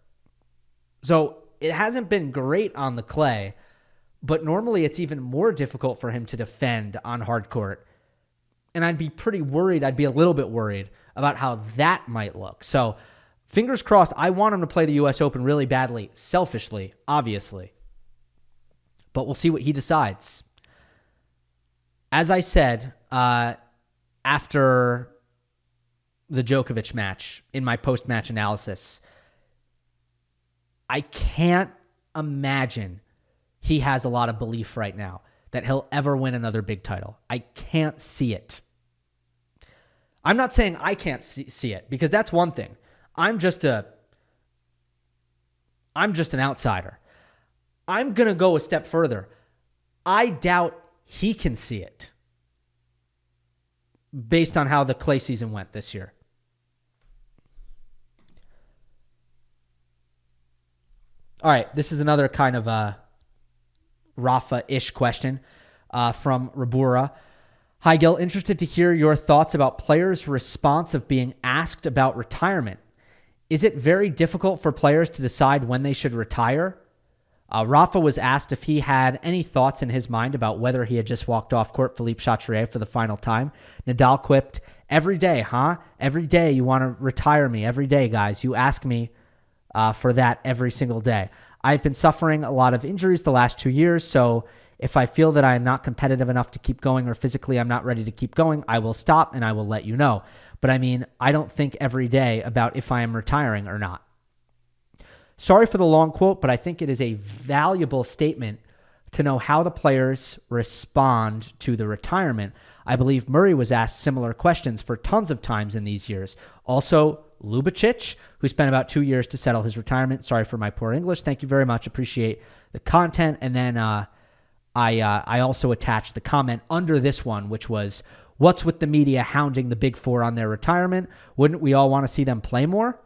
So it hasn't been great on the clay, but normally it's even more difficult for him to defend on hard court. And I'd be pretty worried. I'd be a little bit worried about how that might look. So fingers crossed. I want him to play the U.S. Open really badly, selfishly, obviously. But we'll see what he decides. As I said, after the Djokovic match, in my post-match analysis, I can't imagine he has a lot of belief right now that he'll ever win another big title. I can't see it. I'm not saying I can't see it, because that's one thing. I'm just an outsider. I'm going to go a step further. I doubt he can see it based on how the clay season went this year. All right, this is another kind of a Rafa-ish question from Rabura. Hi, Gill. Interested to hear your thoughts about players' response of being asked about retirement. Is it very difficult for players to decide when they should retire? Rafa was asked if he had any thoughts in his mind about whether he had just walked off court Philippe Chatrier for the final time. Nadal quipped, "Every day, huh? Every day you want to retire me. Every day, guys. You ask me for that every single day. I've been suffering a lot of injuries the last 2 years, so if I feel that I am not competitive enough to keep going or physically I'm not ready to keep going, I will stop and I will let you know. But I mean, I don't think every day about if I am retiring or not." Sorry for the long quote, but I think it is a valuable statement to know how the players respond to the retirement. I believe Murray was asked similar questions for tons of times in these years. Also, Lubicic, who spent about 2 years to settle his retirement. Sorry for my poor English. Thank you very much. Appreciate the content. And then I also attached the comment under this one, which was, what's with the media hounding the big four on their retirement? Wouldn't we all want to see them play more?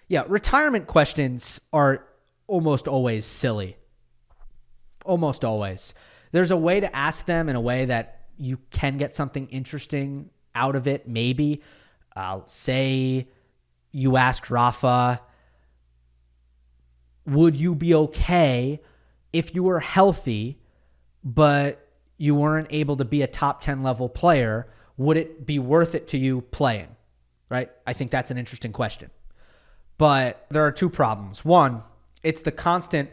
Yeah, retirement questions are almost always silly. Almost always. There's a way to ask them in a way that you can get something interesting out of it, maybe. Say you asked Rafa, would you be okay if you were healthy, but you weren't able to be a top 10 level player? Would it be worth it to you playing? Right? I think that's an interesting question. But there are two problems. One, it's the constant,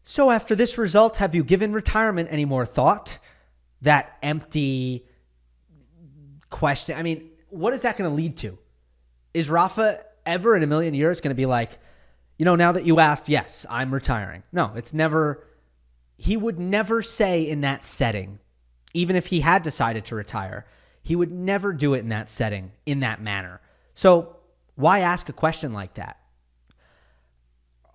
so after this result, have you given retirement any more thought? That empty question. I mean, what is that going to lead to? Is Rafa ever in a million years going to be like, now that you asked, yes, I'm retiring? No, it's never. He would never say in that setting, even if he had decided to retire, he would never do it in that setting, in that manner. So why ask a question like that?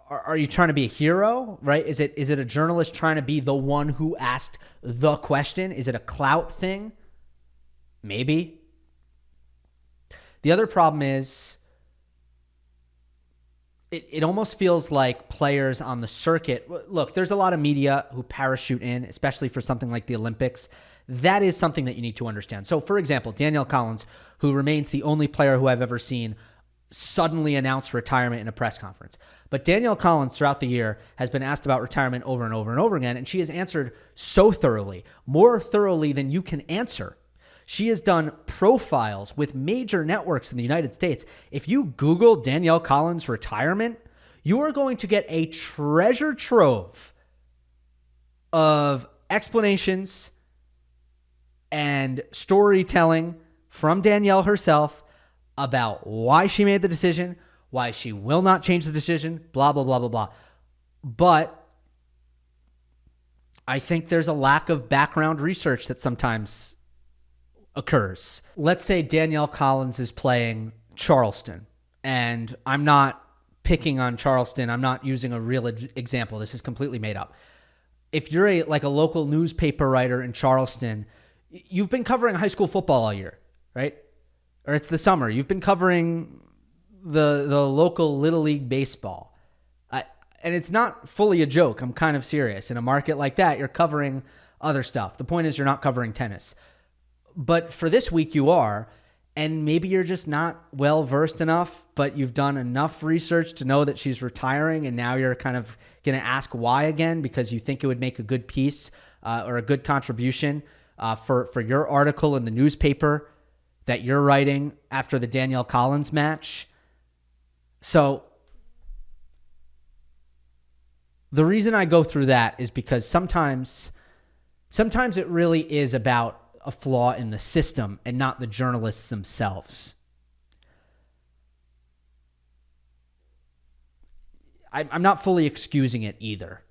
Are you trying to be a hero, right? Is it a journalist trying to be the one who asked the question? Is it a clout thing? Maybe. The other problem is it almost feels like players on the circuit. Look, there's a lot of media who parachute in, especially for something like the Olympics. That is something that you need to understand. So, for example, Danielle Collins, who remains the only player who I've ever seen suddenly announce retirement in a press conference. But Danielle Collins throughout the year has been asked about retirement over and over and over again, and she has answered so thoroughly, more thoroughly than you can answer. She has done profiles with major networks in the United States. If you Google Danielle Collins retirement, you are going to get a treasure trove of explanations and storytelling from Danielle herself about why she made the decision, why she will not change the decision, blah, blah, blah, blah, blah. But I think there's a lack of background research that sometimes occurs. Let's say Danielle Collins is playing Charleston, and I'm not picking on Charleston. I'm not using a real example. This is completely made up. If you're a local newspaper writer in Charleston, you've been covering high school football all year, right? Or it's the summer. You've been covering the local Little League baseball. And it's not fully a joke. I'm kind of serious. In a market like that, you're covering other stuff. The point is you're not covering tennis. But for this week, you are. And maybe you're just not well-versed enough, but you've done enough research to know that she's retiring, and now you're kind of going to ask why again because you think it would make a good piece or a good contribution for your article in the newspaper that you're writing after the Danielle Collins match. So the reason I go through that is because sometimes it really is about a flaw in the system and not the journalists themselves. I'm not fully excusing it either.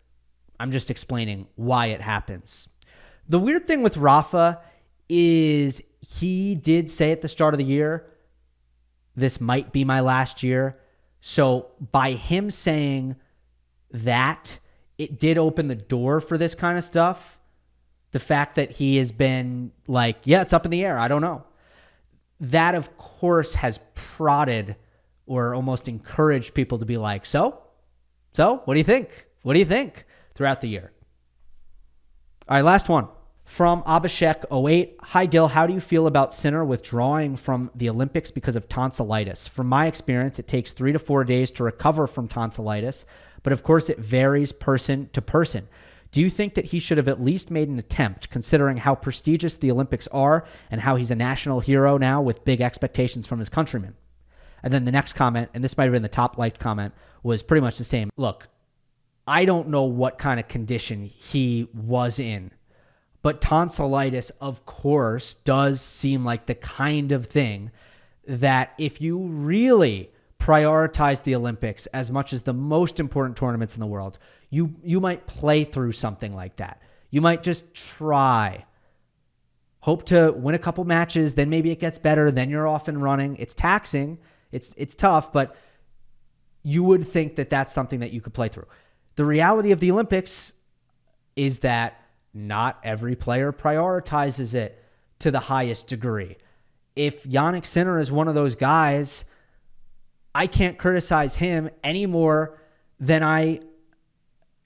I'm just explaining why it happens. The weird thing with Rafa is he did say at the start of the year, this might be my last year. So by him saying that, it did open the door for this kind of stuff. The fact that he has been like, yeah, it's up in the air. I don't know. That, of course, has prodded or almost encouraged people to be like, so what do you think? What do you think throughout the year? All right, last one. From Abhishek08. Hi, Gill. How do you feel about Sinner withdrawing from the Olympics because of tonsillitis? From my experience, it takes 3 to 4 days to recover from tonsillitis, but of course it varies person to person. Do you think that he should have at least made an attempt, considering how prestigious the Olympics are and how he's a national hero now with big expectations from his countrymen? And then the next comment, and this might have been the top liked comment, was pretty much the same. Look, I don't know what kind of condition he was in, but tonsillitis, of course, does seem like the kind of thing that if you really prioritize the Olympics as much as the most important tournaments in the world, you might play through something like that. You might just try. Hope to win a couple matches, then maybe it gets better, then you're off and running. It's taxing. It's tough, but you would think that that's something that you could play through. The reality of the Olympics is that not every player prioritizes it to the highest degree. If Jannik Sinner is one of those guys, I can't criticize him any more than I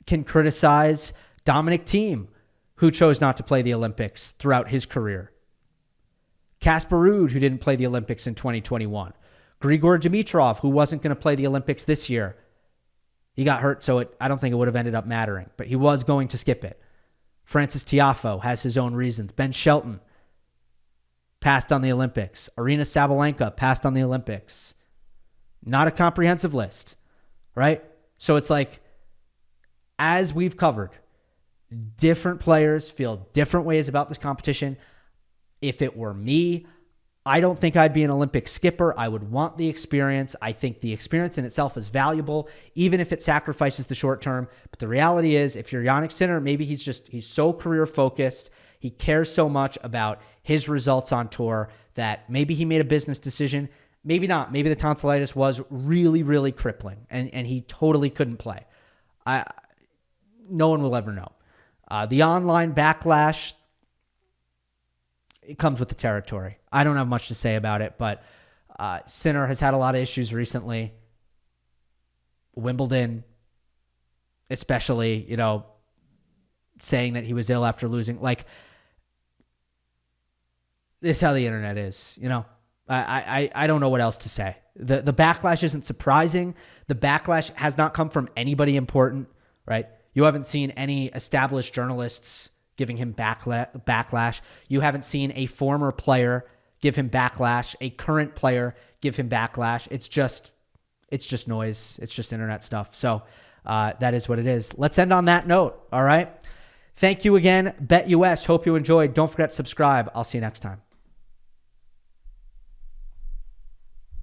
can criticize Dominic Thiem, who chose not to play the Olympics throughout his career. Casper Ruud, who didn't play the Olympics in 2021. Grigor Dimitrov, who wasn't going to play the Olympics this year. He got hurt, so I don't think it would have ended up mattering, but he was going to skip it. Francis Tiafoe has his own reasons. Ben Shelton passed on the Olympics. Arina Sabalenka passed on the Olympics. Not a comprehensive list, right? So it's like, as we've covered, different players feel different ways about this competition. If it were me, I don't think I'd be an Olympic skipper. I would want the experience. I think the experience in itself is valuable, even if it sacrifices the short term. But the reality is, if you're Jannik Sinner, maybe he's so career focused. He cares so much about his results on tour that maybe he made a business decision. Maybe not. Maybe the tonsillitis was really, really crippling and he totally couldn't play. No one will ever know. The online backlash, it comes with the territory. I don't have much to say about it, but Sinner has had a lot of issues recently. Wimbledon, especially, saying that he was ill after losing. Like, this is how the internet is, I don't know what else to say. The backlash isn't surprising. The backlash has not come from anybody important, right? You haven't seen any established journalists giving him backlash. You haven't seen a former player give him backlash, a current player give him backlash. It's just noise. It's just internet stuff. So that is what it is. Let's end on that note. All right. Thank you again, BetUS. Hope you enjoyed. Don't forget to subscribe. I'll see you next time.